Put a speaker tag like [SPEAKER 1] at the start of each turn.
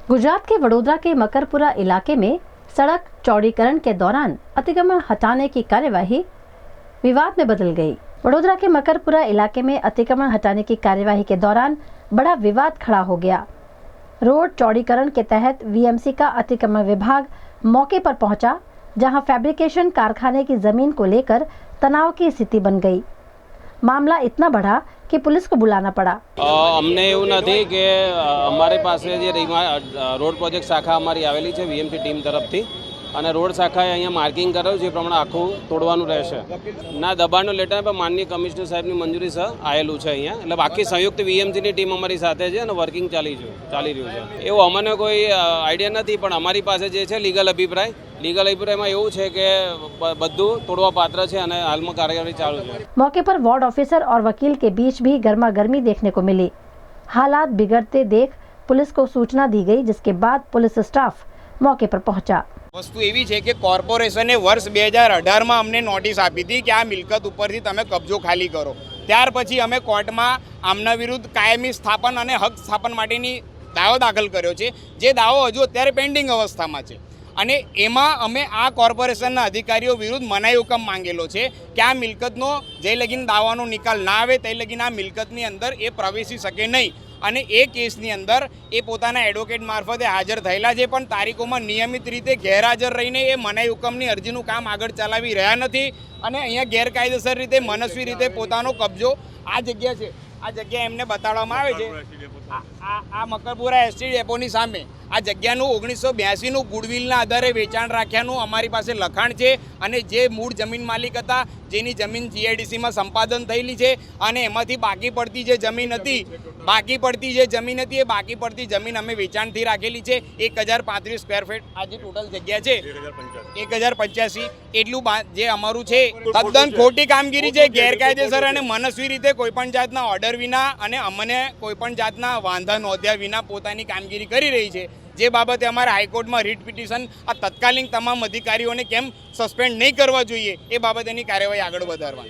[SPEAKER 1] गुजरात के वडोदरा के मकरपुरा इलाके में सड़क चौड़ीकरण के दौरान अतिक्रमण हटाने की कार्यवाही विवाद में बदल गई। वडोदरा के मकरपुरा इलाके में अतिक्रमण हटाने की कार्यवाही के दौरान बड़ा विवाद खड़ा हो गया। रोड चौड़ीकरण के तहत वीएमसी का अतिक्रमण विभाग मौके पर पहुंचा, जहां फैब्रिकेशन कारखाने की जमीन को लेकर तनाव की स्थिति बन गई। मामला इतना बढ़ा कि पुलिस को बुलाना पड़ा।
[SPEAKER 2] अमने एवं नहीं कि अमारी पास रोड प्रोजेक्ट शाखा अमारी आवेली है वीएमसी टीम तरफ थी અને રોડ શાખાએ અહીંયા માર્કિંગ કરેલું છે એ પ્રમાણે આખું તોડવાનું રહેશે ના દબાણનો લેટર પણ માનનીય કમિશનર સાહેબની મંજૂરી સહ આવેલું છે અહીંયા એટલે બાકી સંયુક્ત વીએમસીની ટીમ અમારી સાથે છે અને વર્કિંગ ચાલી રહ્યું છે એવું અમને કોઈ આઈડિયા નથી પણ અમારી પાસે જે છે લીગલ અભિપ્રાયમાં એવું છે કે બધું તોડવા પાત્ર છે અને હાલમાં કાર્યવાહી ચાલુ છે।
[SPEAKER 1] मौके पर वार्ड ऑफिसर और वकील के बीच भी गर्मा गर्मी देखने को मिली। हालात बिगड़ते देख पुलिस को सूचना दी गई, जिसके बाद पुलिस स्टाफ मौके पर पहुंचा।
[SPEAKER 3] वस्तु एवी है कि कॉर्पोरेशने वर्ष 2018 में अमने नोटिस आपी थी कि आ मिलकत उपरथी तमे कब्जो खाली करो। त्यार पछी अमे कोर्ट में आमना विरुद्ध कायमी स्थापन अने हक स्थापन माटेनी दावो दाखल कर्यो छे, जे दावो हजू अत्यारे पेन्डिंग अवस्था में छे અને એમાં અમે આ કોર્પોરેશનના અધિકારીઓ વિરુદ્ધ મનાઈ હુકમ માંગેલો છે કે આ મિલકતનો જે લગીન દાવાનો નિકાલ ના આવે તે લગીન આ મિલકતની અંદર એ પ્રવેશી શકે નહીં અને એ કેસની અંદર એ પોતાના એડવોકેટ મારફતે હાજર થયેલા છે પણ તારીખોમાં નિયમિત રીતે ગેરહાજર રહીને એ મનાઈ હુકમની અરજીનું કામ આગળ ચલાવી રહ્યા નથી અને અહીંયા ગેરકાયદેસર રીતે મનસ્વી રીતે પોતાનો કબજો આ જગ્યા છે આ જગ્યા એમને બતાડવામાં આવે છે આ મકરપુરા એસટી ડેપોની સામે આ જગ્યાનું 1982નું ગુડવિલના આધારે વેચાણ રાખ્યાનું અમારી પાસે લખાણ છે અને જે મૂળ જમીન માલિક હતા જેની જમીન જીઆઈડીસીમાં સંપાદન થયેલી છે અને એમાંથી બાકી પડતી જે જમીન હતી એ બાકી પડતી જમીન અમે વેચાણથી રાખેલી છે 1035 સ્ક્વેર ફીટ આ જે ટોટલ જગ્યા છે 1085 એટલું જે અમારું છે તદ્દન ખોટી કામગીરી છે, ગેરકાયદેસર અને મનસ્વી રીતે કોઈપણ જાતના ઓર્ડર વિના અને અમને કોઈપણ જાતના વાંધા નોંધ્યા વિના પોતાની કામગીરી કરી રહી છે। જે બાબતે અમારે હાઈકોર્ટમાં રીટ પિટિશન આ તત્કાલીન તમામ અધિકારીઓને કેમ સસ્પેન્ડ નહીં કરવા જોઈએ એ બાબતેની કાર્યવાહી આગળ વધારવા।